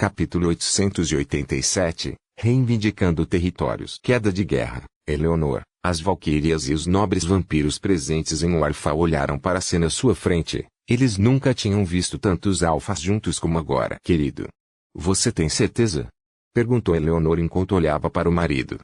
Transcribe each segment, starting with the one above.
Capítulo 887, Reivindicando territórios. Queda de guerra. Eleonor, as valquírias e os nobres vampiros presentes em Warfall olharam para a cena à sua frente. Eles nunca tinham visto tantos alfas juntos como agora. Querido, você tem certeza? Perguntou Eleonor enquanto olhava para o marido.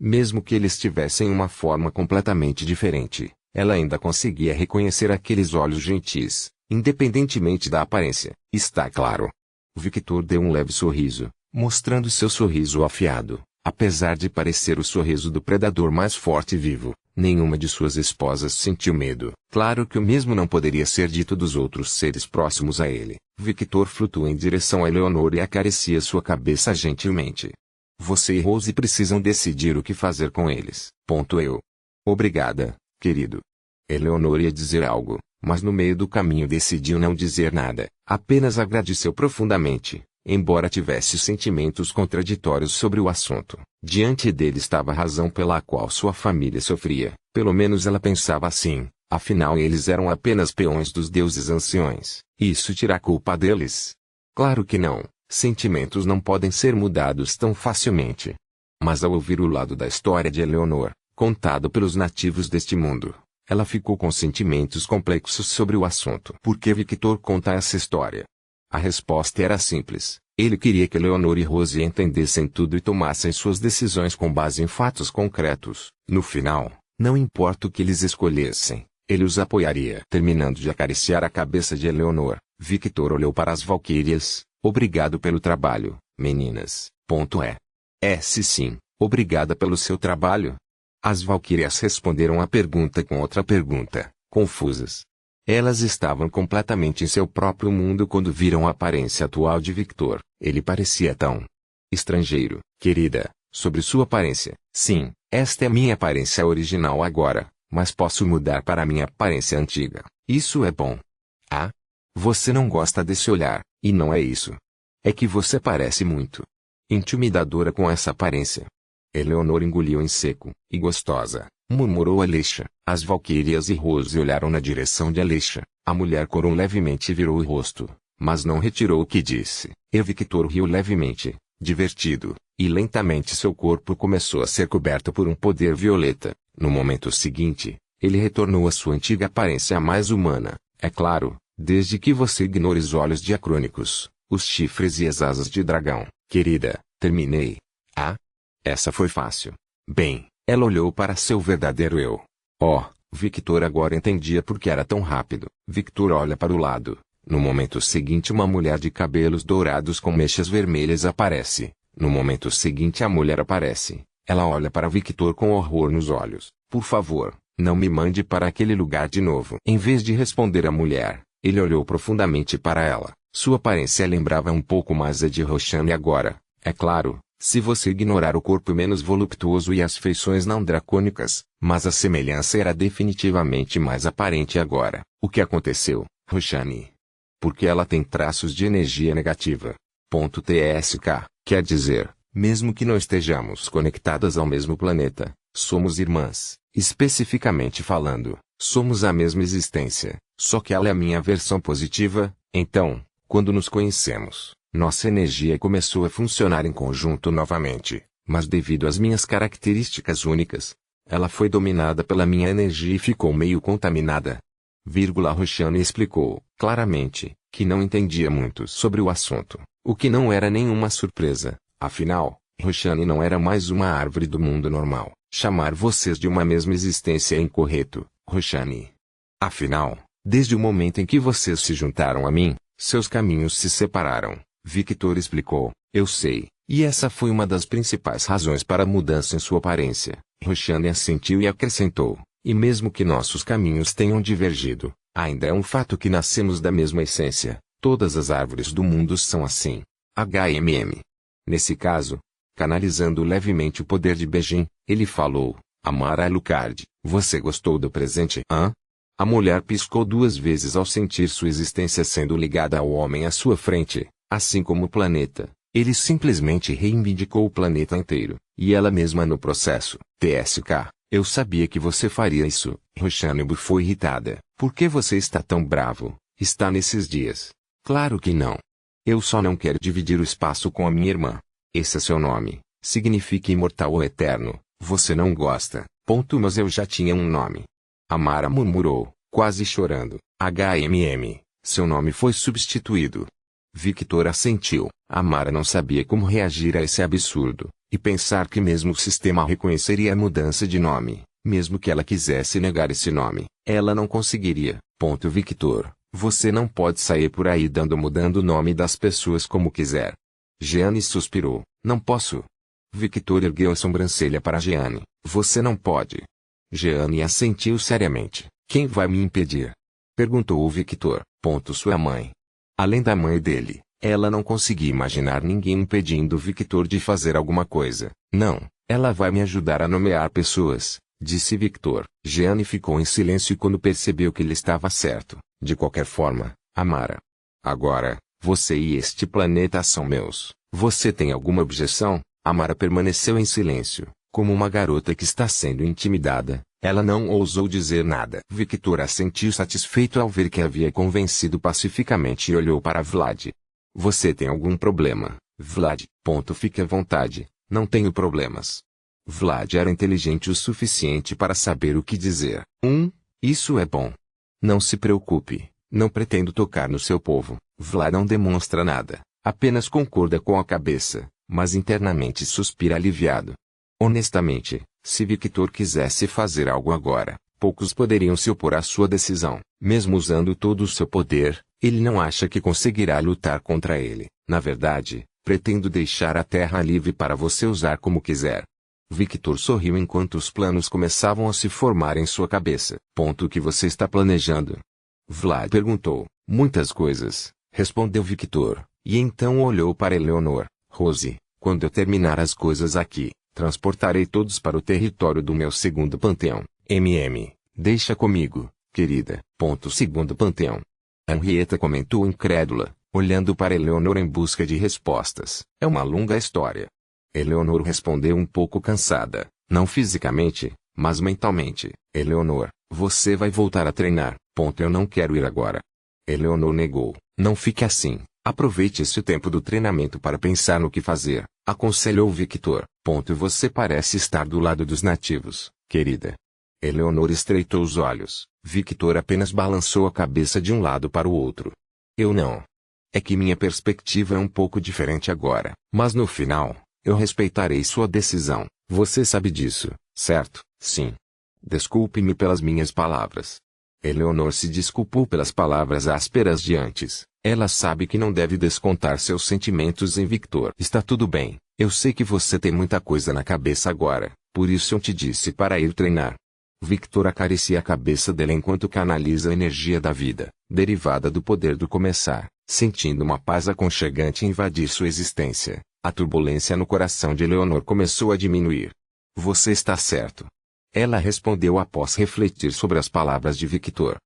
Mesmo que eles tivessem uma forma completamente diferente, ela ainda conseguia reconhecer aqueles olhos gentis, independentemente da aparência. Está claro. Victor deu um leve sorriso, mostrando seu sorriso afiado. Apesar de parecer o sorriso do predador mais forte e vivo, nenhuma de suas esposas sentiu medo. Claro que o mesmo não poderia ser dito dos outros seres próximos a ele. Victor flutuou em direção a Eleonor e acaricia sua cabeça gentilmente. Você e Rose precisam decidir o que fazer com eles. Eu. Obrigada, querido. Eleonor ia dizer algo, mas no meio do caminho decidiu não dizer nada. Apenas agradeceu profundamente. Embora tivesse sentimentos contraditórios sobre o assunto, diante dele estava a razão pela qual sua família sofria. Pelo menos ela pensava assim, afinal eles eram apenas peões dos deuses anciões. Isso tira a culpa deles? Claro que não, sentimentos não podem ser mudados tão facilmente. Mas ao ouvir o lado da história de Eleonor, contado pelos nativos deste mundo, ela ficou com sentimentos complexos sobre o assunto. Por que Victor conta essa história? A resposta era simples. Ele queria que Eleonor e Rose entendessem tudo e tomassem suas decisões com base em fatos concretos. No final, não importa o que eles escolhessem, ele os apoiaria. Terminando de acariciar a cabeça de Eleonor, Victor olhou para as valquírias. Obrigado pelo trabalho, meninas. Sim, obrigada pelo seu trabalho. As valquírias responderam a pergunta com outra pergunta, confusas. Elas estavam completamente em seu próprio mundo quando viram a aparência atual de Victor. Ele parecia tão estrangeiro. Querida, sobre sua aparência. Sim, esta é minha aparência original agora, mas posso mudar para minha aparência antiga. Isso é bom. Ah? Você não gosta desse olhar, e não é isso. É que você parece muito intimidadora com essa aparência. Eleonor engoliu em seco. E gostosa, murmurou Alisha. As valquírias e Rose olharam na direção de Alisha. A mulher corou levemente e virou o rosto, mas não retirou o que disse. E Victor riu levemente, divertido, e lentamente seu corpo começou a ser coberto por um poder violeta. No momento seguinte, ele retornou à sua antiga aparência mais humana. É claro, desde que você ignore os olhos diacrônicos, os chifres e as asas de dragão. Querida, terminei. Ah? Essa foi fácil. Bem, ela olhou para seu verdadeiro eu. Victor agora entendia por que era tão rápido. Victor olha para o lado. No momento seguinte uma mulher de cabelos dourados com mechas vermelhas aparece. No momento seguinte a mulher aparece. Ela olha para Victor com horror nos olhos. Por favor, não me mande para aquele lugar de novo. Em vez de responder a mulher, ele olhou profundamente para ela. Sua aparência lembrava um pouco mais a de Roshani agora. É claro, se você ignorar o corpo menos voluptuoso e as feições não dracônicas, mas a semelhança era definitivamente mais aparente agora. O que aconteceu, Roshani? Porque ela tem traços de energia negativa. TSK, quer dizer, mesmo que não estejamos conectadas ao mesmo planeta, somos irmãs. Especificamente falando, somos a mesma existência, só que ela é a minha versão positiva. Então, quando nos conhecemos, nossa energia começou a funcionar em conjunto novamente, mas devido às minhas características únicas, ela foi dominada pela minha energia e ficou meio contaminada. Roshani explicou, claramente, que não entendia muito sobre o assunto, o que não era nenhuma surpresa. Afinal, Roshani não era mais uma árvore do mundo normal. Chamar vocês de uma mesma existência é incorreto, Roshani. Afinal, desde o momento em que vocês se juntaram a mim, seus caminhos se separaram. Victor explicou. Eu sei, e essa foi uma das principais razões para a mudança em sua aparência. Roshani assentiu e acrescentou, e mesmo que nossos caminhos tenham divergido, ainda é um fato que nascemos da mesma essência. Todas as árvores do mundo são assim. Nesse caso, canalizando levemente o poder de Bejin, ele falou, Amara Alucard, você gostou do presente? A mulher piscou 2 vezes ao sentir sua existência sendo ligada ao homem à sua frente. Assim como o planeta, ele simplesmente reivindicou o planeta inteiro, e ela mesma no processo. TSK, eu sabia que você faria isso. Roshani bufou irritada. Por que você está tão bravo? Está nesses dias? Claro que não. Eu só não quero dividir o espaço com a minha irmã. Esse é seu nome. Significa imortal ou eterno. Você não gosta. Mas eu já tinha um nome. Amara murmurou, quase chorando. Seu nome foi substituído. Victor assentiu. Amara não sabia como reagir a esse absurdo, e pensar que mesmo o sistema reconheceria a mudança de nome, mesmo que ela quisesse negar esse nome, ela não conseguiria. Victor, você não pode sair por aí mudando o nome das pessoas como quiser. Jeanne suspirou. Não posso. Victor ergueu a sobrancelha para Jeanne. Você não pode. Jeanne assentiu seriamente. Quem vai me impedir? Perguntou o Victor. Sua mãe. Além da mãe dele, ela não conseguia imaginar ninguém impedindo Victor de fazer alguma coisa. Não, ela vai me ajudar a nomear pessoas, disse Victor. Jeanne ficou em silêncio quando percebeu que ele estava certo. De qualquer forma, Amara. Agora, você e este planeta são meus. Você tem alguma objeção? Amara permaneceu em silêncio, como uma garota que está sendo intimidada. Ela não ousou dizer nada. Victor assentiu satisfeito ao ver que havia convencido pacificamente e olhou para Vlad. Você tem algum problema, Vlad? Fique à vontade, não tenho problemas. Vlad era inteligente o suficiente para saber o que dizer. Isso é bom. Não se preocupe, não pretendo tocar no seu povo. Vlad não demonstra nada, apenas concorda com a cabeça, mas internamente suspira aliviado. Honestamente, se Victor quisesse fazer algo agora, poucos poderiam se opor à sua decisão. Mesmo usando todo o seu poder, ele não acha que conseguirá lutar contra ele. Na verdade, pretendo deixar a terra livre para você usar como quiser. Victor sorriu enquanto os planos começavam a se formar em sua cabeça. O que você está planejando? Vlad perguntou. Muitas coisas, respondeu Victor, e então olhou para Eleanor. Rose, quando eu terminar as coisas aqui, transportarei todos para o território do meu segundo panteão. Deixa comigo, querida. Segundo panteão. Henrietta comentou incrédula, olhando para Eleanor em busca de respostas. É uma longa história. Eleanor respondeu um pouco cansada, não fisicamente, mas mentalmente. Eleanor, você vai voltar a treinar. Eu não quero ir agora. Eleanor negou. Não fique assim. Aproveite esse tempo do treinamento para pensar no que fazer, aconselhou Victor. Você parece estar do lado dos nativos, querida. Eleanor estreitou os olhos. Victor apenas balançou a cabeça de um lado para o outro. Eu não. É que minha perspectiva é um pouco diferente agora, mas no final, eu respeitarei sua decisão. Você sabe disso, certo? Sim. Desculpe-me pelas minhas palavras. Eleanor se desculpou pelas palavras ásperas de antes. Ela sabe que não deve descontar seus sentimentos em Victor. Está tudo bem. Eu sei que você tem muita coisa na cabeça agora, por isso eu te disse para ir treinar. Victor acaricia a cabeça dela enquanto canaliza a energia da vida, derivada do poder do começar, sentindo uma paz aconchegante invadir sua existência. A turbulência no coração de Eleanor começou a diminuir. Você está certo. Ela respondeu após refletir sobre as palavras de Victor.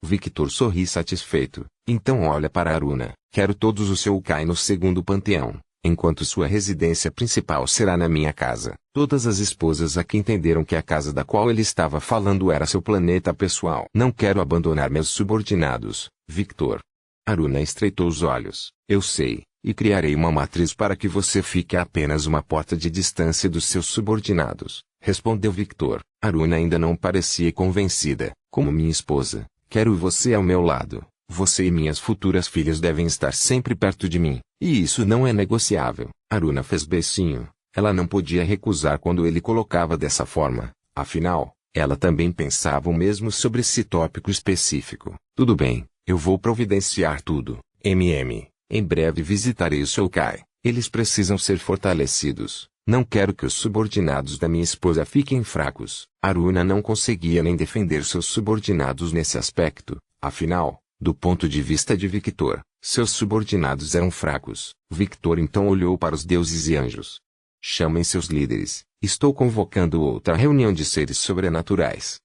Victor sorri satisfeito. Então olha para Aruna. Quero todos o seu Ukai no segundo panteão, enquanto sua residência principal será na minha casa. Todas as esposas aqui entenderam que a casa da qual ele estava falando era seu planeta pessoal. Não quero abandonar meus subordinados, Victor. Aruna estreitou os olhos. Eu sei, e criarei uma matriz para que você fique a apenas uma porta de distância dos seus subordinados, respondeu Victor. Aruna ainda não parecia convencida. Como minha esposa, quero você ao meu lado. Você e minhas futuras filhas devem estar sempre perto de mim, e isso não é negociável. Aruna fez beicinho. Ela não podia recusar quando ele colocava dessa forma. Afinal, ela também pensava o mesmo sobre esse tópico específico. Tudo bem, eu vou providenciar tudo. Em breve visitarei o Shoukai. Eles precisam ser fortalecidos. Não quero que os subordinados da minha esposa fiquem fracos. Aruna não conseguia nem defender seus subordinados nesse aspecto. Afinal, do ponto de vista de Victor, seus subordinados eram fracos. Victor então olhou para os deuses e anjos. Chamem seus líderes. Estou convocando outra reunião de seres sobrenaturais.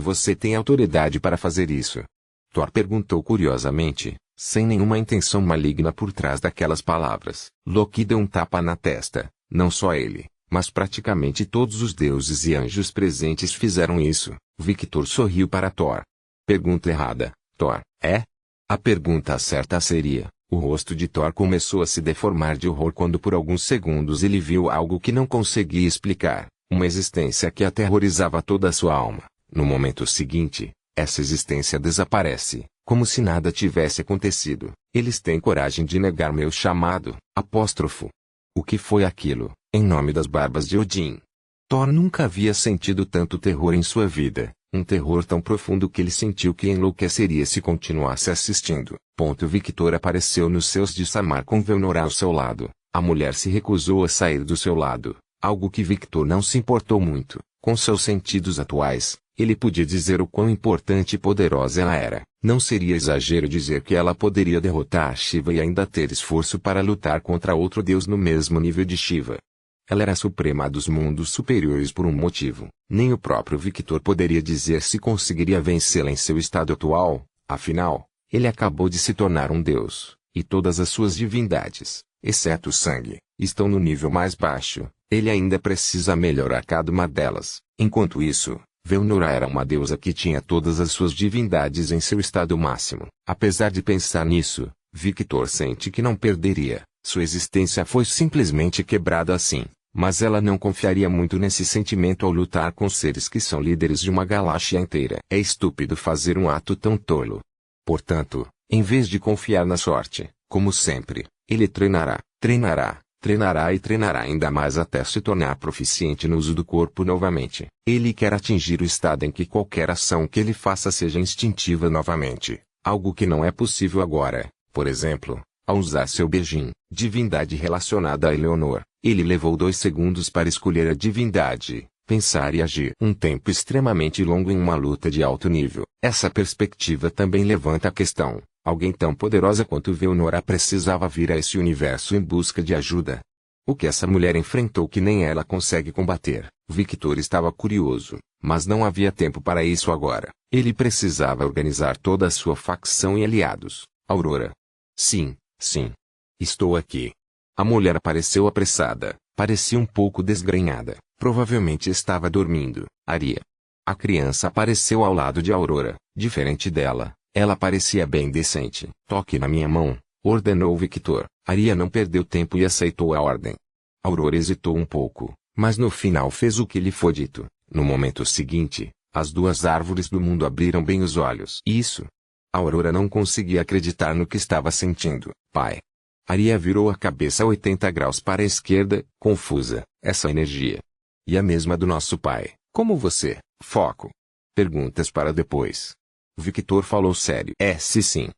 Você tem autoridade para fazer isso? Thor perguntou curiosamente, sem nenhuma intenção maligna por trás daquelas palavras. Loki deu um tapa na testa. Não só ele, mas praticamente todos os deuses e anjos presentes fizeram isso. Victor sorriu para Thor. Pergunta errada, Thor. A pergunta certa seria, O rosto de Thor começou a se deformar de horror quando por alguns segundos ele viu algo que não conseguia explicar, uma existência que aterrorizava toda a sua alma. No momento seguinte, essa existência desaparece, como se nada tivesse acontecido. Eles têm coragem de negar meu chamado, apóstrofo. O que foi aquilo, em nome das barbas de Odin? Thor nunca havia sentido tanto terror em sua vida, um terror tão profundo que ele sentiu que enlouqueceria se continuasse assistindo. Victor apareceu nos céus de Samar com Velnor ao seu lado. A mulher se recusou a sair do seu lado, algo que Victor não se importou muito. Com seus sentidos atuais, ele podia dizer o quão importante e poderosa ela era. Não seria exagero dizer que ela poderia derrotar Shiva e ainda ter esforço para lutar contra outro deus no mesmo nível de Shiva. Ela era a suprema dos mundos superiores por um motivo. Nem o próprio Victor poderia dizer se conseguiria vencê-la em seu estado atual, afinal, ele acabou de se tornar um deus, e todas as suas divindades, exceto o sangue, estão no nível mais baixo. Ele ainda precisa melhorar cada uma delas. Enquanto isso, Velnora era uma deusa que tinha todas as suas divindades em seu estado máximo. Apesar de pensar nisso, Victor sente que não perderia. Sua existência foi simplesmente quebrada assim, mas ela não confiaria muito nesse sentimento ao lutar com seres que são líderes de uma galáxia inteira. É estúpido fazer um ato tão tolo. Portanto, em vez de confiar na sorte, como sempre, ele treinará e treinará ainda mais até se tornar proficiente no uso do corpo novamente. Ele quer atingir o estado em que qualquer ação que ele faça seja instintiva novamente, algo que não é possível agora. Por exemplo, ao usar seu Beijing, divindade relacionada a Eleonor, ele levou 2 segundos para escolher a divindade, pensar e agir. Um tempo extremamente longo em uma luta de alto nível. Essa perspectiva também levanta a questão: alguém tão poderosa quanto Velnora precisava vir a esse universo em busca de ajuda? O que essa mulher enfrentou que nem ela consegue combater? Victor estava curioso, mas não havia tempo para isso agora. Ele precisava organizar toda a sua facção e aliados. Aurora. Sim. Estou aqui. A mulher apareceu apressada, parecia um pouco desgrenhada, provavelmente estava dormindo. Aria. A criança apareceu ao lado de Aurora. Diferente dela, ela parecia bem decente. Toque na minha mão, ordenou Victor. Aria não perdeu tempo e aceitou a ordem. Aurora hesitou um pouco, mas no final fez o que lhe foi dito. No momento seguinte, as 2 árvores do mundo abriram bem os olhos. Isso. Aurora não conseguia acreditar no que estava sentindo. Pai. Aria virou a cabeça a 80 graus para a esquerda, confusa. Essa energia. E a mesma do nosso pai. Como você? Foco. Perguntas para depois. Victor falou sério. Sim.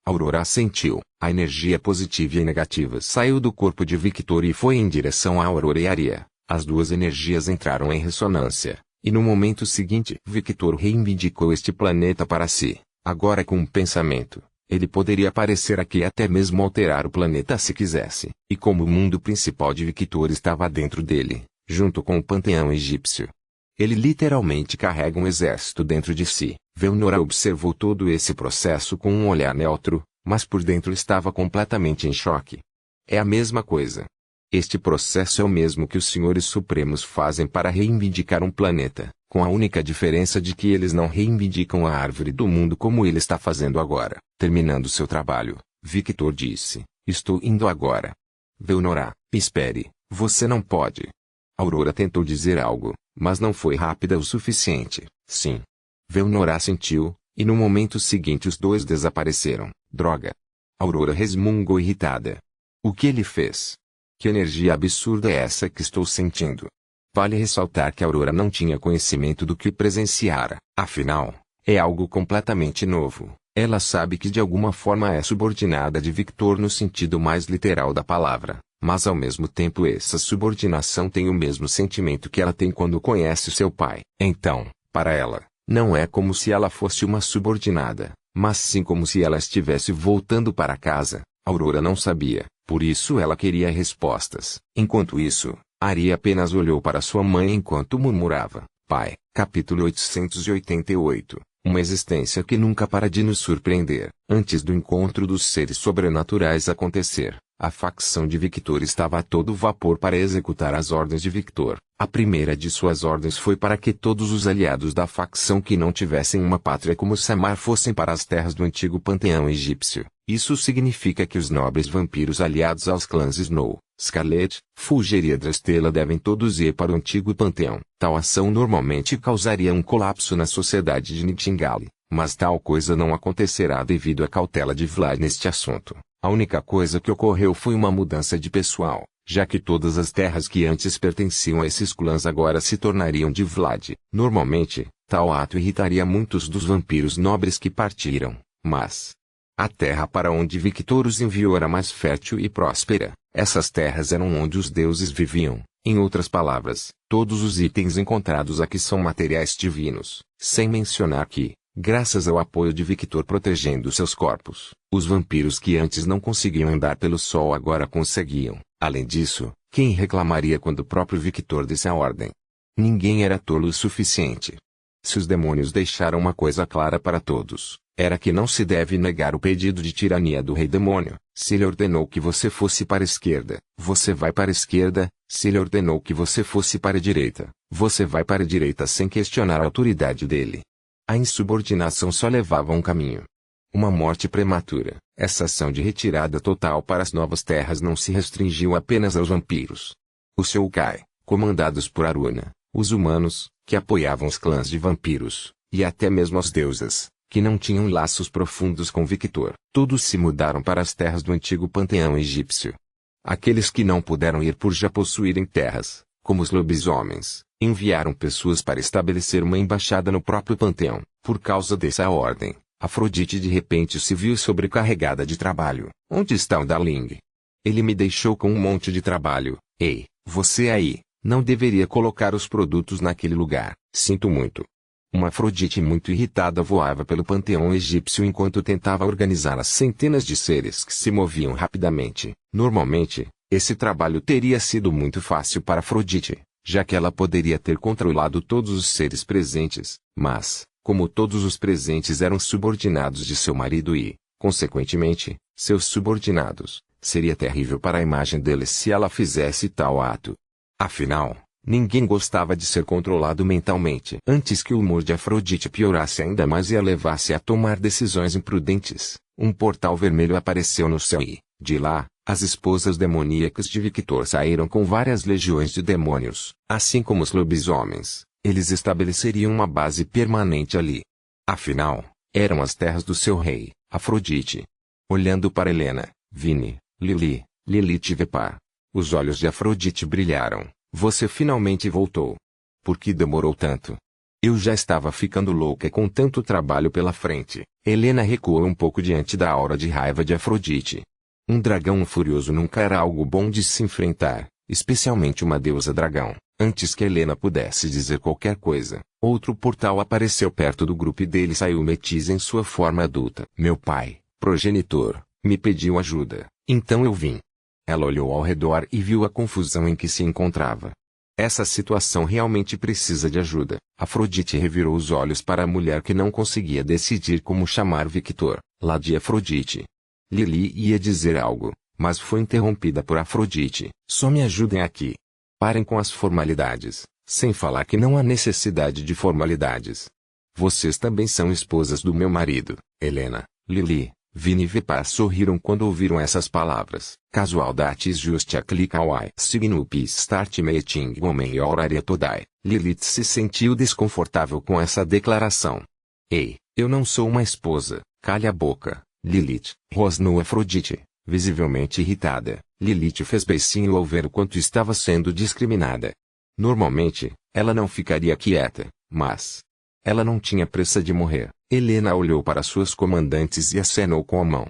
Aurora assentiu. A energia positiva e negativa saiu do corpo de Victor e foi em direção a Aurora e Aria. As 2 energias entraram em ressonância. E no momento seguinte, Victor reivindicou este planeta para si. Agora com um pensamento, ele poderia aparecer aqui e até mesmo alterar o planeta se quisesse. E como o mundo principal de Victor estava dentro dele, junto com o panteão egípcio, ele literalmente carrega um exército dentro de si. Velnora observou todo esse processo com um olhar neutro, mas por dentro estava completamente em choque. É a mesma coisa. Este processo é o mesmo que os senhores supremos fazem para reivindicar um planeta, com a única diferença de que eles não reivindicam a árvore do mundo como ele está fazendo agora. Terminando seu trabalho, Victor disse: estou indo agora. Velnora, espere, você não pode. Aurora tentou dizer algo, mas não foi rápida o suficiente. Sim. Velnora assentiu, e no momento seguinte os 2 desapareceram. Droga. Aurora resmungou irritada. O que ele fez? Que energia absurda é essa que estou sentindo? Vale ressaltar que Aurora não tinha conhecimento do que presenciara. Afinal, é algo completamente novo. Ela sabe que de alguma forma é subordinada de Victor no sentido mais literal da palavra, mas ao mesmo tempo essa subordinação tem o mesmo sentimento que ela tem quando conhece seu pai. Então, para ela, não é como se ela fosse uma subordinada, mas sim como se ela estivesse voltando para casa. Aurora não sabia, por isso ela queria respostas. Enquanto isso, Aria apenas olhou para sua mãe enquanto murmurava: Pai. Capítulo 888. Uma existência que nunca para de nos surpreender. Antes do encontro dos seres sobrenaturais acontecer, a facção de Victor estava a todo vapor para executar as ordens de Victor. A primeira de suas ordens foi para que todos os aliados da facção que não tivessem uma pátria como Samar fossem para as terras do antigo panteão egípcio. Isso significa que os nobres vampiros aliados aos clãs Snow, Scarlet, Fulger e Drastela devem todos ir para o antigo panteão. Tal ação normalmente causaria um colapso na sociedade de Nightingale, mas tal coisa não acontecerá devido à cautela de Vlad neste assunto. A única coisa que ocorreu foi uma mudança de pessoal, já que todas as terras que antes pertenciam a esses clãs agora se tornariam de Vlad. Normalmente, tal ato irritaria muitos dos vampiros nobres que partiram, mas a terra para onde Victor os enviou era mais fértil e próspera. Essas terras eram onde os deuses viviam. Em outras palavras, todos os itens encontrados aqui são materiais divinos. Sem mencionar que, graças ao apoio de Victor protegendo seus corpos, os vampiros que antes não conseguiam andar pelo sol agora conseguiam. Além disso, quem reclamaria quando o próprio Victor desse a ordem? Ninguém era tolo o suficiente. Se os demônios deixaram uma coisa clara para todos, era que não se deve negar o pedido de tirania do rei demônio. Se ele ordenou que você fosse para a esquerda, você vai para a esquerda. Se ele ordenou que você fosse para a direita, você vai para a direita sem questionar a autoridade dele. A insubordinação só levava a um caminho: uma morte prematura. Essa ação de retirada total para as novas terras não se restringiu apenas aos vampiros. Os Shoukai, comandados por Aruna, os humanos, que apoiavam os clãs de vampiros, e até mesmo as deusas, que não tinham laços profundos com Victor, todos se mudaram para as terras do antigo panteão egípcio. Aqueles que não puderam ir por já possuírem terras, como os lobisomens, enviaram pessoas para estabelecer uma embaixada no próprio panteão. Por causa dessa ordem, Afrodite de repente se viu sobrecarregada de trabalho. Onde está o Darling? Ele me deixou com um monte de trabalho. Ei, você aí, não deveria colocar os produtos naquele lugar. Sinto muito. Uma Afrodite muito irritada voava pelo panteão egípcio enquanto tentava organizar as centenas de seres que se moviam rapidamente. Normalmente, esse trabalho teria sido muito fácil para Afrodite, já que ela poderia ter controlado todos os seres presentes, mas, como todos os presentes eram subordinados de seu marido e, consequentemente, seus subordinados, seria terrível para a imagem deles se ela fizesse tal ato. Afinal, ninguém gostava de ser controlado mentalmente. Antes que o humor de Afrodite piorasse ainda mais e a levasse a tomar decisões imprudentes, um portal vermelho apareceu no céu e, de lá, as esposas demoníacas de Victor saíram com várias legiões de demônios. Assim como os lobisomens, eles estabeleceriam uma base permanente ali. Afinal, eram as terras do seu rei, Afrodite. Olhando para Helena, Vini, Lilith e Vepar, os olhos de Afrodite brilharam. Você finalmente voltou. Por que demorou tanto? Eu já estava ficando louca com tanto trabalho pela frente. Helena recuou um pouco diante da aura de raiva de Afrodite. Um dragão furioso nunca era algo bom de se enfrentar, especialmente uma deusa dragão. Antes que Helena pudesse dizer qualquer coisa, outro portal apareceu perto do grupo e dele saiu Metis em sua forma adulta. Meu pai, progenitor, me pediu ajuda, então eu vim. Ela olhou ao redor e viu a confusão em que se encontrava. Essa situação realmente precisa de ajuda. Afrodite revirou os olhos para a mulher que não conseguia decidir como chamar Victor. Lady Afrodite. Lili ia dizer algo, mas foi interrompida por Afrodite. Só me ajudem aqui. Parem com as formalidades, sem falar que não há necessidade de formalidades. Vocês também são esposas do meu marido. Helena, Lili, Vini e Vepar sorriram quando ouviram essas palavras. Casual datis justia clicawai signupis start meeting women horaria todai. Lilith se sentiu desconfortável com essa declaração. Ei, eu não sou uma esposa, calha a boca, Lilith, rosnou Afrodite, visivelmente irritada. Lilith fez beicinho ao ver o quanto estava sendo discriminada. Normalmente, ela não ficaria quieta, mas ela não tinha pressa de morrer. Helena olhou para suas comandantes e acenou com a mão.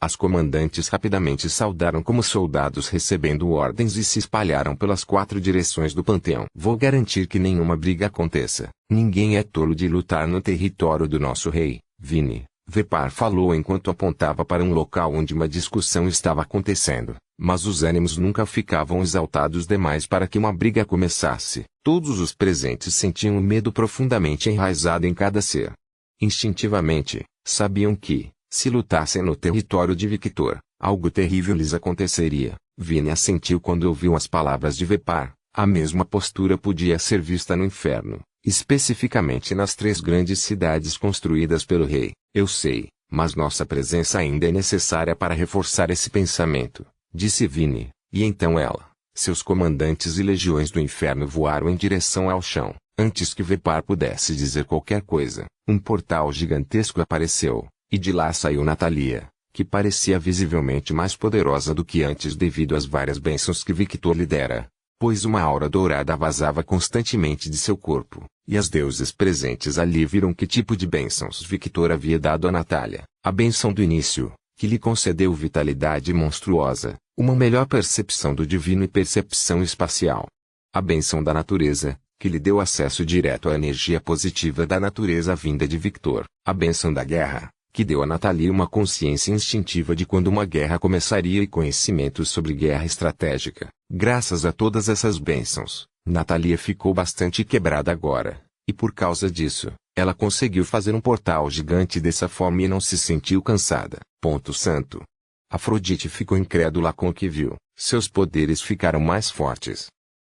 As comandantes rapidamente saudaram como soldados recebendo ordens e se espalharam pelas 4 direções do panteão. Vou garantir que nenhuma briga aconteça. Ninguém é tolo de lutar no território do nosso rei, Vini. Vepar falou enquanto apontava para um local onde uma discussão estava acontecendo, mas os ânimos nunca ficavam exaltados demais para que uma briga começasse. Todos os presentes sentiam um medo profundamente enraizado em cada ser. Instintivamente, sabiam que, se lutassem no território de Victor, algo terrível lhes aconteceria. Vini assentiu quando ouviu as palavras de Vepar. A mesma postura podia ser vista no inferno, especificamente nas 3 grandes cidades construídas pelo rei. Eu sei, Mas nossa presença ainda é necessária para reforçar esse pensamento, disse Vini, e então ela, seus comandantes e legiões do inferno voaram em direção ao chão. Antes que Vepar pudesse dizer qualquer coisa, um portal gigantesco apareceu, e de lá saiu Natalia, que parecia visivelmente mais poderosa do que antes devido às várias bênçãos que Victor lhe dera, pois uma aura dourada vazava constantemente de seu corpo, e as deusas presentes ali viram que tipo de bênçãos Victor havia dado a Natalia, a bênção do início, que lhe concedeu vitalidade monstruosa, uma melhor percepção do divino e percepção espacial. A bênção da natureza, que lhe deu acesso direto à energia positiva da natureza vinda de Victor. A bênção da guerra, que deu a Natalia uma consciência instintiva de quando uma guerra começaria e conhecimentos sobre guerra estratégica. Graças a todas essas bênçãos, Natalia ficou bastante quebrada agora, e por causa disso, ela conseguiu fazer um portal gigante dessa forma e não se sentiu cansada. Ponto santo. Afrodite ficou incrédula com o que viu. Seus poderes ficaram mais fortes.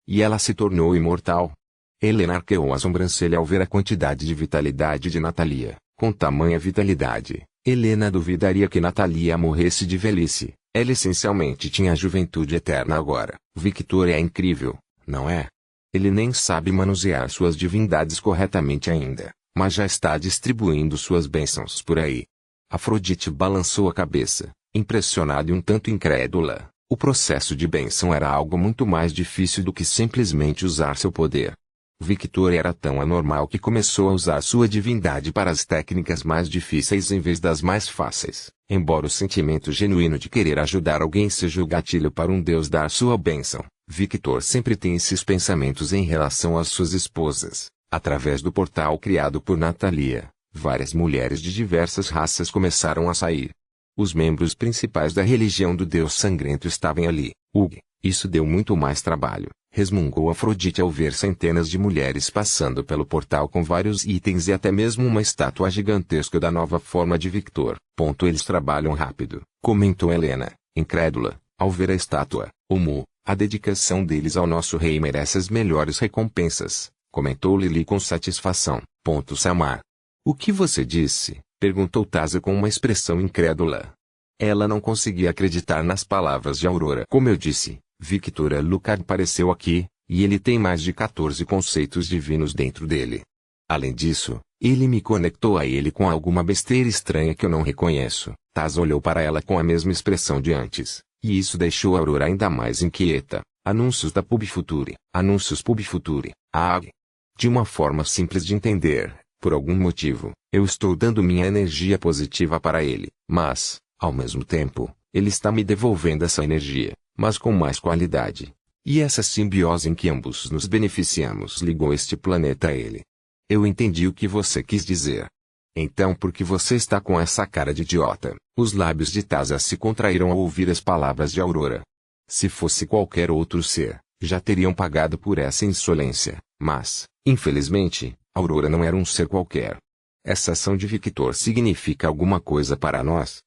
E ela se tornou imortal. Helena arqueou a sobrancelha ao ver a quantidade de vitalidade de Natalia. Com tamanha vitalidade, Helena duvidaria que Natalia morresse de velhice. Ela essencialmente tinha a juventude eterna agora. Victor é incrível, não é? Ele nem sabe manusear suas divindades corretamente ainda, mas já está distribuindo suas bênçãos por aí. Afrodite balançou a cabeça, impressionada e um tanto incrédula. O processo de bênção era algo muito mais difícil do que simplesmente usar seu poder. Victor era tão anormal que começou a usar sua divindade para as técnicas mais difíceis em vez das mais fáceis. Embora o sentimento genuíno de querer ajudar alguém seja o gatilho para um deus dar sua bênção, Victor sempre tem esses pensamentos em relação às suas esposas. Através do portal criado por Natalia, várias mulheres de diversas raças começaram a sair. Os membros principais da religião do deus sangrento estavam ali. Isso deu muito mais trabalho, resmungou Afrodite ao ver centenas de mulheres passando pelo portal com vários itens e até mesmo uma estátua gigantesca da nova forma de Victor. Eles trabalham rápido, comentou Helena, incrédula, ao ver a estátua. A dedicação deles ao nosso rei merece as melhores recompensas, comentou Lili com satisfação. Samar. O que você disse? Perguntou Taza com uma expressão incrédula. Ela não conseguia acreditar nas palavras de Aurora. Como eu disse, Victor Alucard apareceu aqui, e ele tem mais de 14 conceitos divinos dentro dele. Além disso, ele me conectou a ele com alguma besteira estranha que eu não reconheço. Taz olhou para ela com a mesma expressão de antes, e isso deixou Aurora ainda mais inquieta. Anúncios da Pub Future. Anúncios Pub Future. De uma forma simples de entender, por algum motivo, eu estou dando minha energia positiva para ele, mas, ao mesmo tempo, ele está me devolvendo essa energia, mas com mais qualidade. E essa simbiose em que ambos nos beneficiamos ligou este planeta a ele. Eu entendi o que você quis dizer. Então por que você está com essa cara de idiota? Os lábios de Taza se contraíram ao ouvir as palavras de Aurora. Se fosse qualquer outro ser, já teriam pagado por essa insolência, mas, infelizmente, Aurora não era um ser qualquer. Essa ação de Victor significa alguma coisa para nós?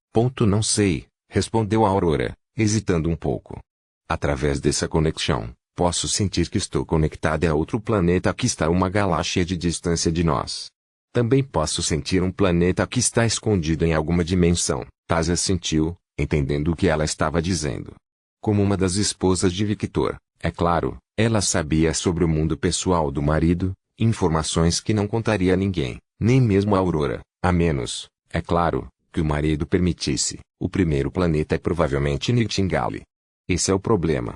Não sei, respondeu a Aurora, hesitando um pouco. Através dessa conexão, posso sentir que estou conectada a outro planeta que está a uma galáxia de distância de nós. Também posso sentir um planeta que está escondido em alguma dimensão. Taza sentiu, entendendo o que ela estava dizendo. Como uma das esposas de Victor, é claro, ela sabia sobre o mundo pessoal do marido, informações que não contaria a ninguém, nem mesmo a Aurora, a menos, é claro, que o marido permitisse. O primeiro planeta é provavelmente Nightingale. Esse é o problema.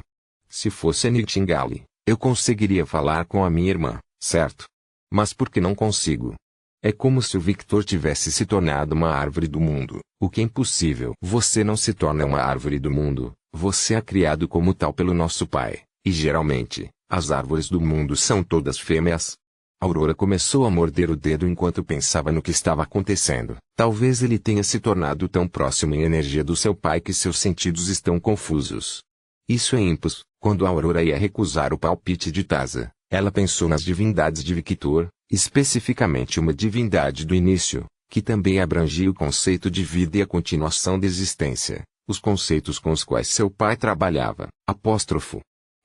Se fosse Nightingale, eu conseguiria falar com a minha irmã, certo? Mas por que não consigo? É como se o Victor tivesse se tornado uma árvore do mundo, o que é impossível. Você não se torna uma árvore do mundo, você é criado como tal pelo nosso pai, e geralmente, as árvores do mundo são todas fêmeas. Aurora começou a morder o dedo enquanto pensava no que estava acontecendo. Talvez ele tenha se tornado tão próximo em energia do seu pai que seus sentidos estão confusos. Isso é impossível. Quando a Aurora ia recusar o palpite de Taza, ela pensou nas divindades de Victor, especificamente uma divindade do início, que também abrangia o conceito de vida e a continuação da existência, os conceitos com os quais seu pai trabalhava.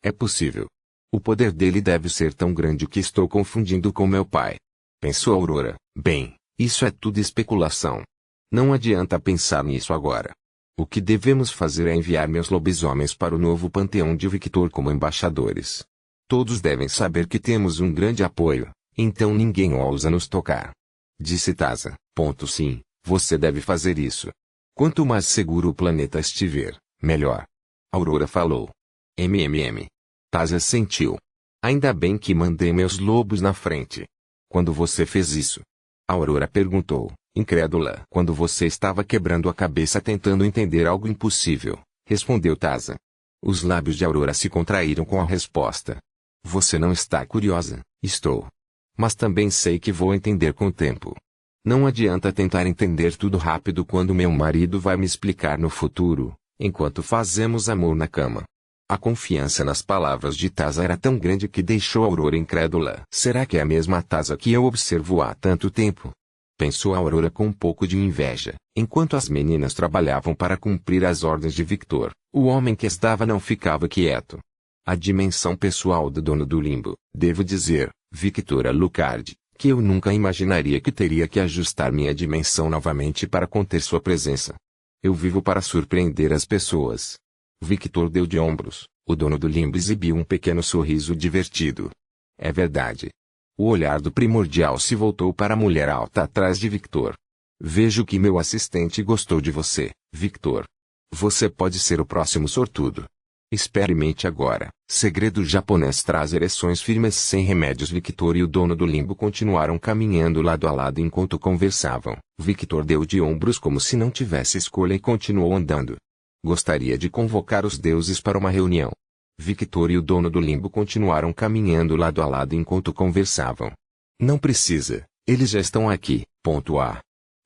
É possível. O poder dele deve ser tão grande que estou confundindo com meu pai. Pensou Aurora. Bem, isso é tudo especulação. Não adianta pensar nisso agora. O que devemos fazer é enviar meus lobisomens para o novo panteão de Victor como embaixadores. Todos devem saber que temos um grande apoio, então ninguém ousa nos tocar. Disse Taza. Sim, você deve fazer isso. Quanto mais seguro o planeta estiver, melhor. Aurora falou. Taza sentiu. Ainda bem que mandei meus lobos na frente. Quando você fez isso? Aurora perguntou, incrédula. Quando você estava quebrando a cabeça tentando entender algo impossível, respondeu Taza. Os lábios de Aurora se contraíram com a resposta. Você não está curiosa? Estou. Mas também sei que vou entender com o tempo. Não adianta tentar entender tudo rápido quando meu marido vai me explicar no futuro, enquanto fazemos amor na cama. A confiança nas palavras de Taza era tão grande que deixou Aurora incrédula. Será que é a mesma Taza que eu observo há tanto tempo? Pensou Aurora com um pouco de inveja. Enquanto as meninas trabalhavam para cumprir as ordens de Victor, o homem que estava não ficava quieto. A dimensão pessoal do dono do limbo, devo dizer, Victor Alucard, que eu nunca imaginaria que teria que ajustar minha dimensão novamente para conter sua presença. Eu vivo para surpreender as pessoas. Victor deu de ombros. O dono do limbo exibiu um pequeno sorriso divertido. É verdade. O olhar do primordial se voltou para a mulher alta atrás de Victor. Vejo que meu assistente gostou de você, Victor. Você pode ser o próximo sortudo. Experimente agora. Segredo japonês traz ereções firmes sem remédios. Victor e o dono do limbo continuaram caminhando lado a lado enquanto conversavam. Victor deu de ombros como se não tivesse escolha e continuou andando. Gostaria de convocar os deuses para uma reunião. Victor e o dono do limbo continuaram caminhando lado a lado enquanto conversavam. Não precisa, eles já estão aqui.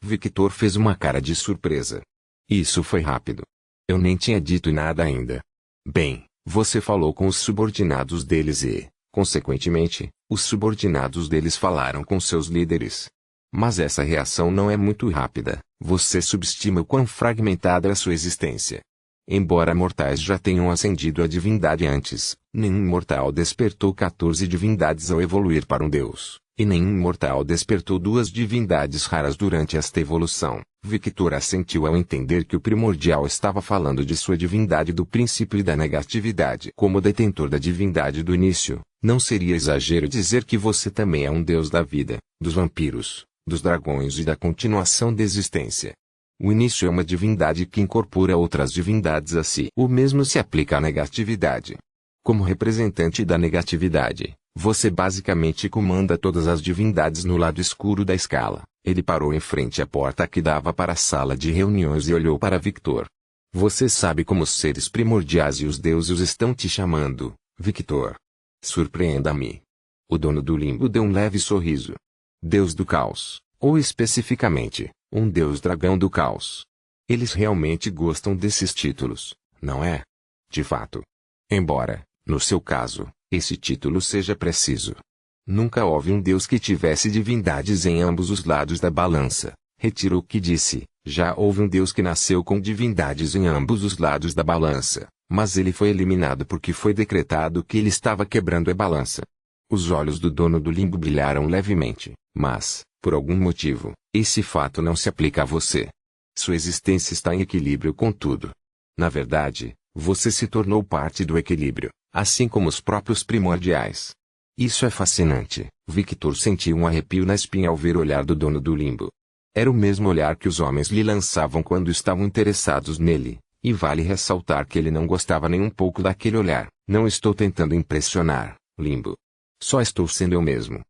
Victor fez uma cara de surpresa. Isso foi rápido. Eu nem tinha dito nada ainda. Bem, você falou com os subordinados deles e, consequentemente, os subordinados deles falaram com seus líderes. Mas essa reação não é muito rápida. Você subestima o quão fragmentada é a sua existência. Embora mortais já tenham ascendido à divindade antes, nenhum mortal despertou 14 divindades ao evoluir para um deus, e nenhum mortal despertou 2 divindades raras durante esta evolução. Victor assentiu ao entender que o primordial estava falando de sua divindade do princípio e da negatividade. Como detentor da divindade do início, não seria exagero dizer que você também é um deus da vida, dos vampiros, dos dragões e da continuação da existência. O início é uma divindade que incorpora outras divindades a si. O mesmo se aplica à negatividade. Como representante da negatividade, você basicamente comanda todas as divindades no lado escuro da escala. Ele parou em frente à porta que dava para a sala de reuniões e olhou para Victor. Você sabe como os seres primordiais e os deuses estão te chamando, Victor. Surpreenda-me. O dono do limbo deu um leve sorriso. Deus do caos, ou especificamente, um deus dragão do caos. Eles realmente gostam desses títulos, não é? De fato. Embora, no seu caso, esse título seja preciso. Nunca houve um deus que tivesse divindades em ambos os lados da balança. Retiro o que disse. Já houve um deus que nasceu com divindades em ambos os lados da balança, mas ele foi eliminado porque foi decretado que ele estava quebrando a balança. Os olhos do dono do limbo brilharam levemente, mas, por algum motivo, esse fato não se aplica a você. Sua existência está em equilíbrio com tudo. Na verdade, você se tornou parte do equilíbrio, assim como os próprios primordiais. Isso é fascinante. Victor sentiu um arrepio na espinha ao ver o olhar do dono do limbo. Era o mesmo olhar que os homens lhe lançavam quando estavam interessados nele, e vale ressaltar que ele não gostava nem um pouco daquele olhar. Não estou tentando impressionar, limbo. Só estou sendo eu mesmo.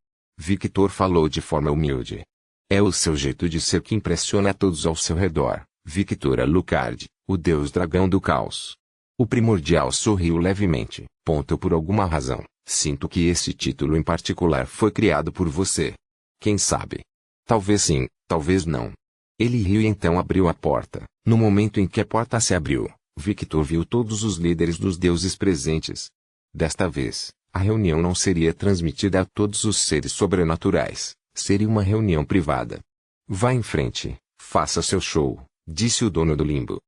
Victor falou de forma humilde. É o seu jeito de ser que impressiona a todos ao seu redor, Victor Alucard, o deus dragão do caos. O primordial sorriu levemente. Por alguma razão, sinto que esse título em particular foi criado por você. Quem sabe? Talvez sim, talvez não. Ele riu e então abriu a porta. No momento em que a porta se abriu, Victor viu todos os líderes dos deuses presentes. Desta vez, a reunião não seria transmitida a todos os seres sobrenaturais. Seria uma reunião privada. Vá em frente, faça seu show, disse o dono do limbo.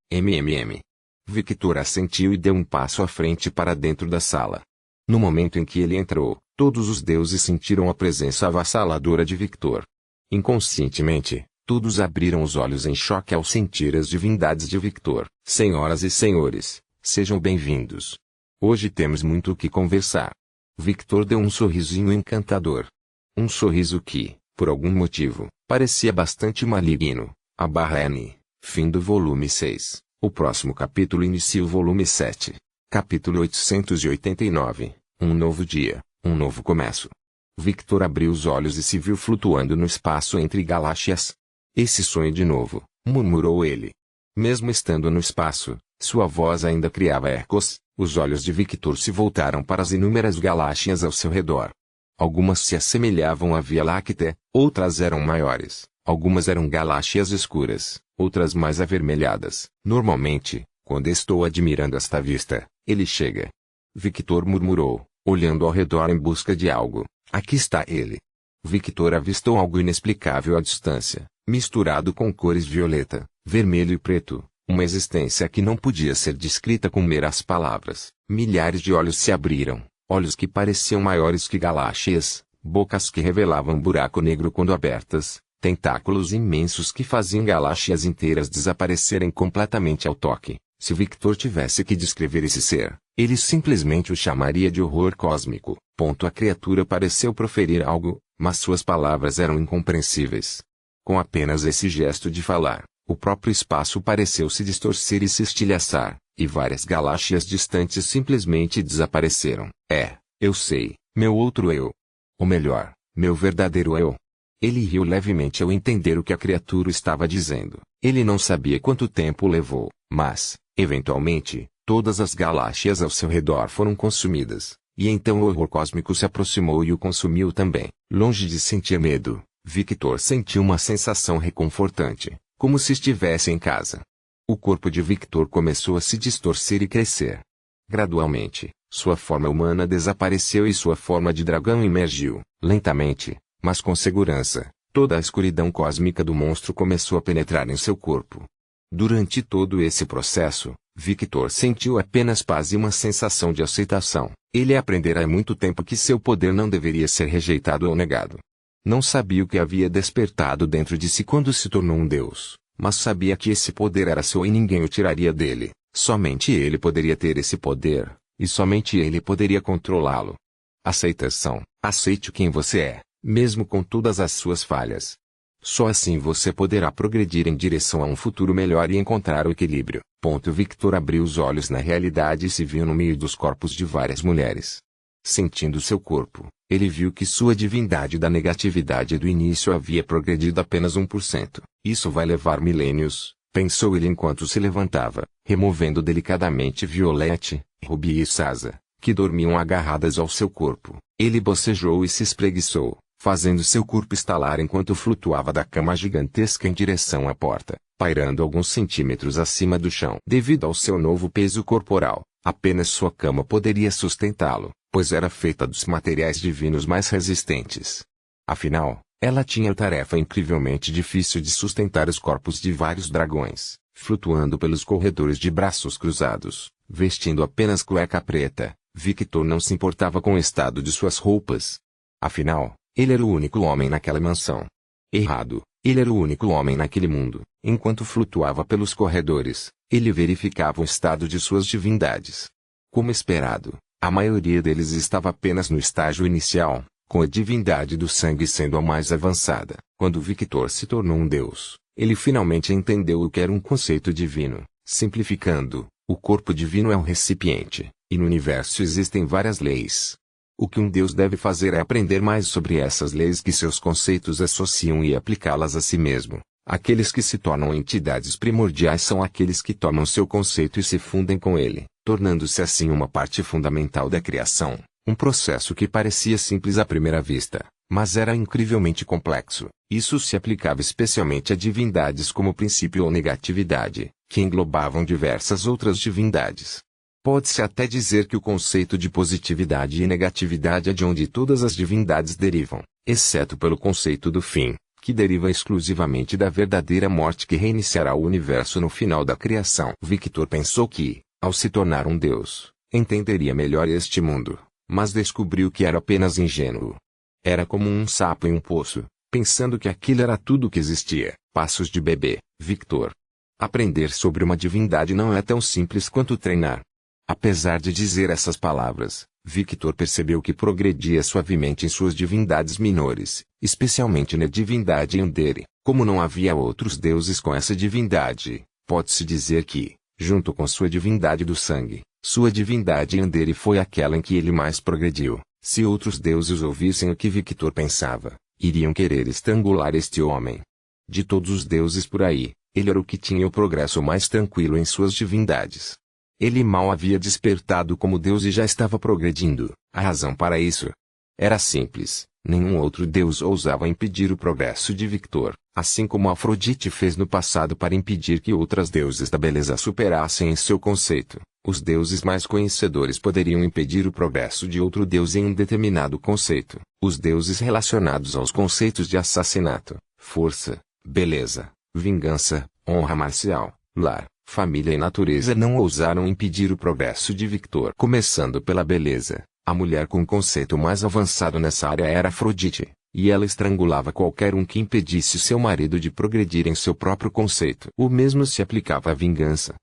Victor assentiu e deu um passo à frente para dentro da sala. No momento em que ele entrou, todos os deuses sentiram a presença avassaladora de Victor. Inconscientemente, Todos abriram os olhos em choque ao sentir as divindades de Victor. Senhoras e senhores, sejam bem-vindos. Hoje temos muito o que conversar. Victor deu um sorrisinho encantador. Um sorriso que, por algum motivo, parecia bastante maligno. N. Fim do volume 6. O próximo capítulo inicia o volume 7. Capítulo 889. Um novo dia, um novo começo. Victor abriu os olhos e se viu flutuando no espaço entre galáxias. Esse sonho de novo, murmurou ele. Mesmo estando no espaço, sua voz ainda criava ecos. Os olhos de Victor se voltaram para as inúmeras galáxias ao seu redor. Algumas se assemelhavam à Via Láctea, outras eram maiores, algumas eram galáxias escuras, outras mais avermelhadas. Normalmente, quando estou admirando esta vista, ele chega. Victor murmurou, olhando ao redor em busca de algo. Aqui está ele. Victor avistou algo inexplicável à distância, misturado com cores violeta, vermelho e preto, uma existência que não podia ser descrita com meras palavras. Milhares de olhos se abriram, olhos que pareciam maiores que galáxias, bocas que revelavam buraco negro quando abertas, tentáculos imensos que faziam galáxias inteiras desaparecerem completamente ao toque. Se Victor tivesse que descrever esse ser, ele simplesmente o chamaria de horror cósmico. A criatura pareceu proferir algo, mas suas palavras eram incompreensíveis. Com apenas esse gesto de falar, o próprio espaço pareceu se distorcer e se estilhaçar, e várias galáxias distantes simplesmente desapareceram. Eu sei, meu outro eu. Ou melhor, meu verdadeiro eu. Ele riu levemente ao entender o que a criatura estava dizendo. Ele não sabia quanto tempo levou, mas, eventualmente, todas as galáxias ao seu redor foram consumidas, e então o horror cósmico se aproximou e o consumiu também. Longe de sentir medo, Victor sentiu uma sensação reconfortante, como se estivesse em casa. O corpo de Victor começou a se distorcer e crescer. Gradualmente, sua forma humana desapareceu e sua forma de dragão emergiu. Lentamente, mas com segurança, toda a escuridão cósmica do monstro começou a penetrar em seu corpo. Durante todo esse processo, Victor sentiu apenas paz e uma sensação de aceitação. Ele aprendera há muito tempo que seu poder não deveria ser rejeitado ou negado. Não sabia o que havia despertado dentro de si quando se tornou um deus, mas sabia que esse poder era seu e ninguém o tiraria dele. Somente ele poderia ter esse poder, e somente ele poderia controlá-lo. Aceitação. Aceite quem você é, mesmo com todas as suas falhas. Só assim você poderá progredir em direção a um futuro melhor e encontrar o equilíbrio. Victor abriu os olhos na realidade e se viu no meio dos corpos de várias mulheres. Sentindo seu corpo, ele viu que sua divindade da negatividade do início havia progredido apenas 1%. Isso vai levar milênios, pensou ele enquanto se levantava, removendo delicadamente Violette, Ruby e Sasa, que dormiam agarradas ao seu corpo. Ele bocejou e se espreguiçou, fazendo seu corpo estalar enquanto flutuava da cama gigantesca em direção à porta, pairando alguns centímetros acima do chão. Devido ao seu novo peso corporal, apenas sua cama poderia sustentá-lo, pois era feita dos materiais divinos mais resistentes. Afinal, ela tinha a tarefa incrivelmente difícil de sustentar os corpos de vários dragões, flutuando pelos corredores de braços cruzados, vestindo apenas cueca preta. Victor não se importava com o estado de suas roupas. Afinal, ele era o único homem naquela mansão. Errado, ele era o único homem naquele mundo. Enquanto flutuava pelos corredores, ele verificava o estado de suas divindades. Como esperado, a maioria deles estava apenas no estágio inicial, com a divindade do sangue sendo a mais avançada. Quando Victor se tornou um deus, ele finalmente entendeu o que era um conceito divino. Simplificando, o corpo divino é um recipiente, e no universo existem várias leis. O que um deus deve fazer é aprender mais sobre essas leis que seus conceitos associam e aplicá-las a si mesmo. Aqueles que se tornam entidades primordiais são aqueles que tomam seu conceito e se fundem com ele, tornando-se assim uma parte fundamental da criação. Um processo que parecia simples à primeira vista, mas era incrivelmente complexo. Isso se aplicava especialmente a divindades como princípio ou negatividade, que englobavam diversas outras divindades. Pode-se até dizer que o conceito de positividade e negatividade é de onde todas as divindades derivam, exceto pelo conceito do fim, que deriva exclusivamente da verdadeira morte que reiniciará o universo no final da criação. Victor pensou que, ao se tornar um deus, entenderia melhor este mundo, mas descobriu que era apenas ingênuo. Era como um sapo em um poço, pensando que aquilo era tudo que existia. Passos de bebê, Victor. Aprender sobre uma divindade não é tão simples quanto treinar. Apesar de dizer essas palavras, Victor percebeu que progredia suavemente em suas divindades menores, especialmente na divindade Yandere. Como não havia outros deuses com essa divindade, pode-se dizer que, junto com sua divindade do sangue, sua divindade Yandere foi aquela em que ele mais progrediu. Se outros deuses ouvissem o que Victor pensava, iriam querer estrangular este homem. De todos os deuses por aí, ele era o que tinha o progresso mais tranquilo em suas divindades. Ele mal havia despertado como Deus e já estava progredindo. A razão para isso era simples: nenhum outro Deus ousava impedir o progresso de Victor, assim como Afrodite fez no passado para impedir que outras deuses da beleza superassem em seu conceito. Os deuses mais conhecedores poderiam impedir o progresso de outro deus em um determinado conceito. Os deuses relacionados aos conceitos de assassinato, força, beleza, vingança, honra marcial, lar, família e natureza não ousaram impedir o progresso de Victor. Começando pela beleza, a mulher com o conceito mais avançado nessa área era Afrodite, e ela estrangulava qualquer um que impedisse seu marido de progredir em seu próprio conceito. O mesmo se aplicava à vingança.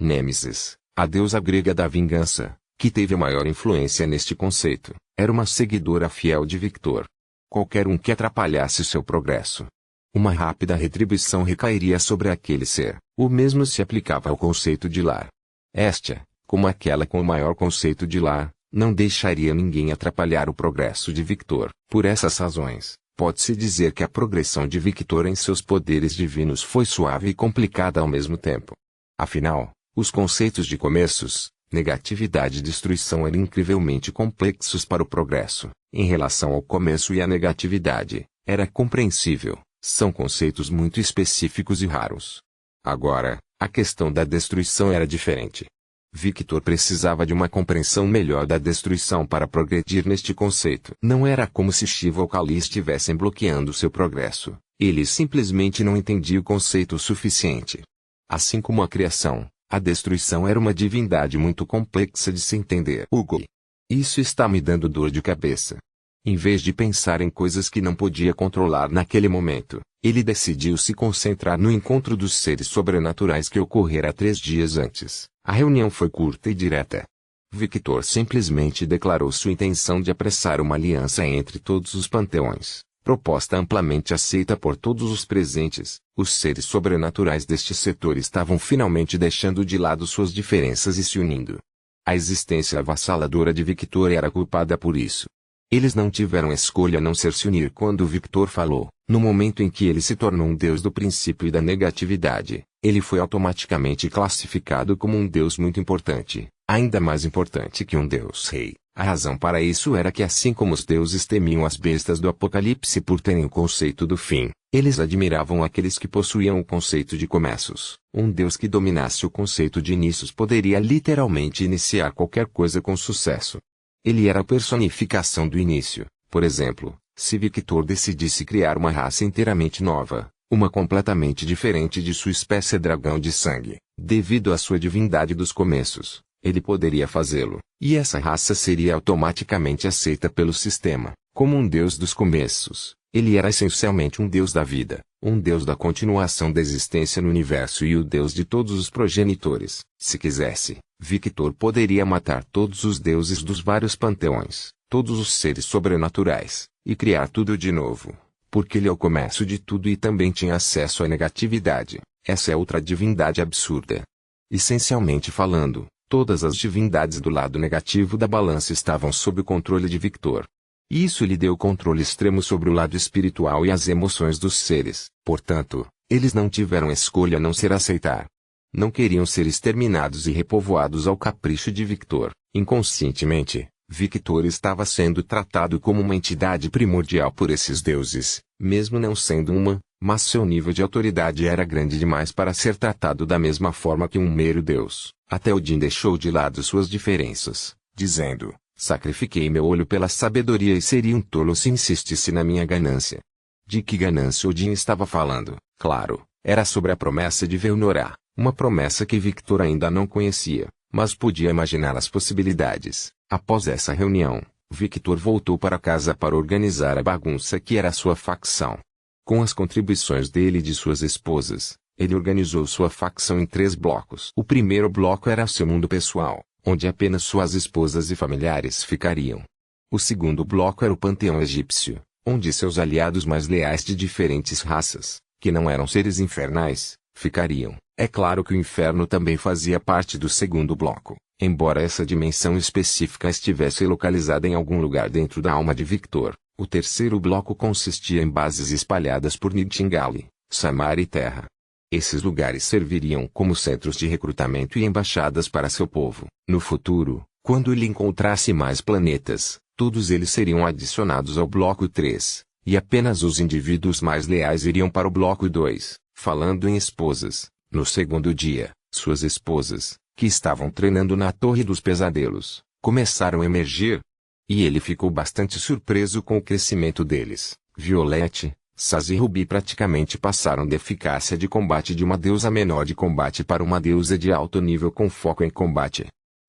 Nêmesis, a deusa grega da vingança, que teve a maior influência neste conceito, era uma seguidora fiel de Victor. Qualquer um que atrapalhasse seu progresso, uma rápida retribuição recairia sobre aquele ser. O mesmo se aplicava ao conceito de lar. Héstia, como aquela com o maior conceito de lar, não deixaria ninguém atrapalhar o progresso de Victor. Por essas razões, pode-se dizer que a progressão de Victor em seus poderes divinos foi suave e complicada ao mesmo tempo. Afinal, os conceitos de começos, negatividade e destruição eram incrivelmente complexos para o progresso. Em relação ao começo e à negatividade, era compreensível. São conceitos muito específicos e raros. Agora, a questão da destruição era diferente. Victor precisava de uma compreensão melhor da destruição para progredir neste conceito. Não era como se Shiva ou Kali estivessem bloqueando seu progresso. Ele simplesmente não entendia o conceito o suficiente. Assim como a criação, a destruição era uma divindade muito complexa de se entender. Hugo. Isso está me dando dor de cabeça. Em vez de pensar em coisas que não podia controlar naquele momento, ele decidiu se concentrar no encontro dos seres sobrenaturais que ocorrera 3 dias antes. A reunião foi curta e direta. Victor simplesmente declarou sua intenção de apressar uma aliança entre todos os panteões, proposta amplamente aceita por todos os presentes. Os seres sobrenaturais deste setor estavam finalmente deixando de lado suas diferenças e se unindo. A existência avassaladora de Victor era culpada por isso. Eles não tiveram escolha a não ser se unir quando Victor falou. No momento em que ele se tornou um deus do princípio e da negatividade, ele foi automaticamente classificado como um deus muito importante, ainda mais importante que um deus rei. A razão para isso era que assim como os deuses temiam as bestas do Apocalipse por terem o conceito do fim, eles admiravam aqueles que possuíam o conceito de começos. Um deus que dominasse o conceito de inícios poderia literalmente iniciar qualquer coisa com sucesso. Ele era a personificação do início. Por exemplo, se Victor decidisse criar uma raça inteiramente nova, uma completamente diferente de sua espécie dragão de sangue, devido à sua divindade dos começos, ele poderia fazê-lo, e essa raça seria automaticamente aceita pelo sistema, como um deus dos começos. Ele era essencialmente um deus da vida, um deus da continuação da existência no universo e o deus de todos os progenitores. Se quisesse, Victor poderia matar todos os deuses dos vários panteões, todos os seres sobrenaturais, e criar tudo de novo, porque ele é o começo de tudo e também tinha acesso à negatividade. Essa é outra divindade absurda. Essencialmente falando, todas as divindades do lado negativo da balança estavam sob o controle de Victor. Isso lhe deu controle extremo sobre o lado espiritual e as emoções dos seres. Portanto, eles não tiveram escolha a não ser aceitar. Não queriam ser exterminados e repovoados ao capricho de Victor. Inconscientemente, Victor estava sendo tratado como uma entidade primordial por esses deuses, mesmo não sendo uma, mas seu nível de autoridade era grande demais para ser tratado da mesma forma que um mero deus. Até Odin deixou de lado suas diferenças, dizendo: sacrifiquei meu olho pela sabedoria e seria um tolo se insistisse na minha ganância. De que ganância Odin estava falando? Claro, era sobre a promessa de Velnorá, uma promessa que Victor ainda não conhecia, mas podia imaginar as possibilidades. Após essa reunião, Victor voltou para casa para organizar a bagunça que era sua facção. Com as contribuições dele e de suas esposas, ele organizou sua facção em 3 blocos. O primeiro bloco era seu mundo pessoal, onde apenas suas esposas e familiares ficariam. O segundo bloco era o panteão egípcio, onde seus aliados mais leais de diferentes raças, que não eram seres infernais, ficariam. É claro que o inferno também fazia parte do segundo bloco, embora essa dimensão específica estivesse localizada em algum lugar dentro da alma de Victor. O terceiro bloco consistia em bases espalhadas por Nightingale, Samar e Terra. Esses lugares serviriam como centros de recrutamento e embaixadas para seu povo. No futuro, quando ele encontrasse mais planetas, todos eles seriam adicionados ao bloco 3, e apenas os indivíduos mais leais iriam para o bloco 2. Falando em esposas, no segundo dia, suas esposas, que estavam treinando na Torre dos Pesadelos, começaram a emergir. E ele ficou bastante surpreso com o crescimento deles. Violette, Saz e Ruby praticamente passaram da eficácia de combate de uma deusa menor de combate para uma deusa de alto nível com foco em combate.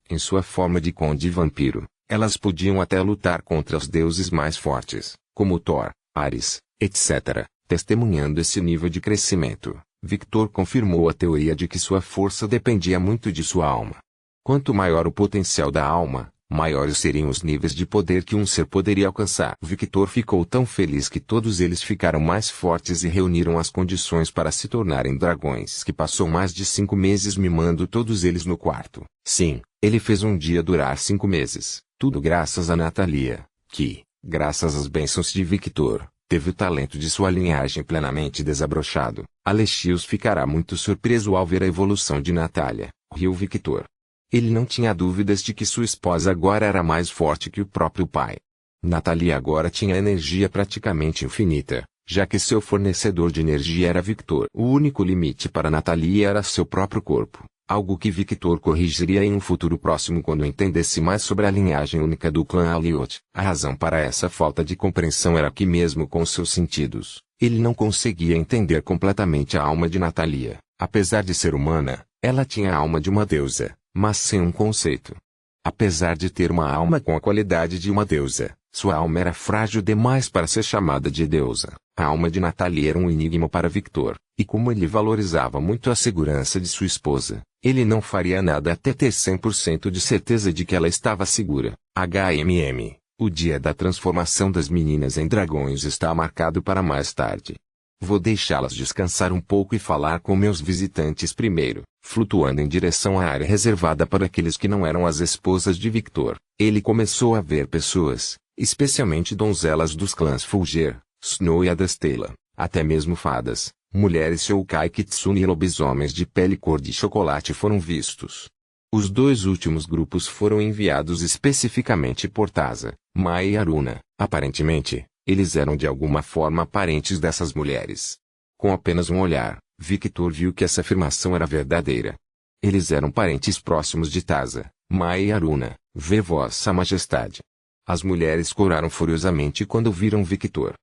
Em sua forma de conde vampiro, elas podiam até lutar contra os deuses mais fortes, como Thor, Ares, etc. Testemunhando esse nível de crescimento, Victor confirmou a teoria de que sua força dependia muito de sua alma. Quanto maior o potencial da alma, maiores seriam os níveis de poder que um ser poderia alcançar. Victor ficou tão feliz que todos eles ficaram mais fortes e reuniram as condições para se tornarem dragões. Que passou mais de 5 meses mimando todos eles no quarto. Sim, ele fez um dia durar 5 meses. Tudo graças a Natalia, que, graças às bênçãos de Victor, teve o talento de sua linhagem plenamente desabrochado. Alexios ficará muito surpreso ao ver a evolução de Natalia, riu Victor. Ele não tinha dúvidas de que sua esposa agora era mais forte que o próprio pai. Natalia agora tinha energia praticamente infinita, já que seu fornecedor de energia era Victor. O único limite para Natalia era seu próprio corpo, algo que Victor corrigiria em um futuro próximo quando entendesse mais sobre a linhagem única do clã Aliot. A razão para essa falta de compreensão era que mesmo com seus sentidos, ele não conseguia entender completamente a alma de Natalia. Apesar de ser humana, ela tinha a alma de uma deusa, mas sem um conceito. Apesar de ter uma alma com a qualidade de uma deusa, sua alma era frágil demais para ser chamada de deusa. A alma de Natalia era um enigma para Victor, e como ele valorizava muito a segurança de sua esposa, ele não faria nada até ter 100% de certeza de que ela estava segura. O dia da transformação das meninas em dragões está marcado para mais tarde. Vou deixá-las descansar um pouco e falar com meus visitantes primeiro. Flutuando em direção à área reservada para aqueles que não eram as esposas de Victor, ele começou a ver pessoas, especialmente donzelas dos clãs Fulger, Snow e Adastela, até mesmo fadas, mulheres Shoukai Kitsune e lobisomens de pele cor de chocolate foram vistos. Os 2 últimos grupos foram enviados especificamente por Taza, Mai e Aruna. Aparentemente, eles eram de alguma forma parentes dessas mulheres. Com apenas um olhar, Victor viu que essa afirmação era verdadeira. Eles eram parentes próximos de Taza, Mai e Aruna, vê Vossa Majestade. As mulheres coraram furiosamente quando viram Victor.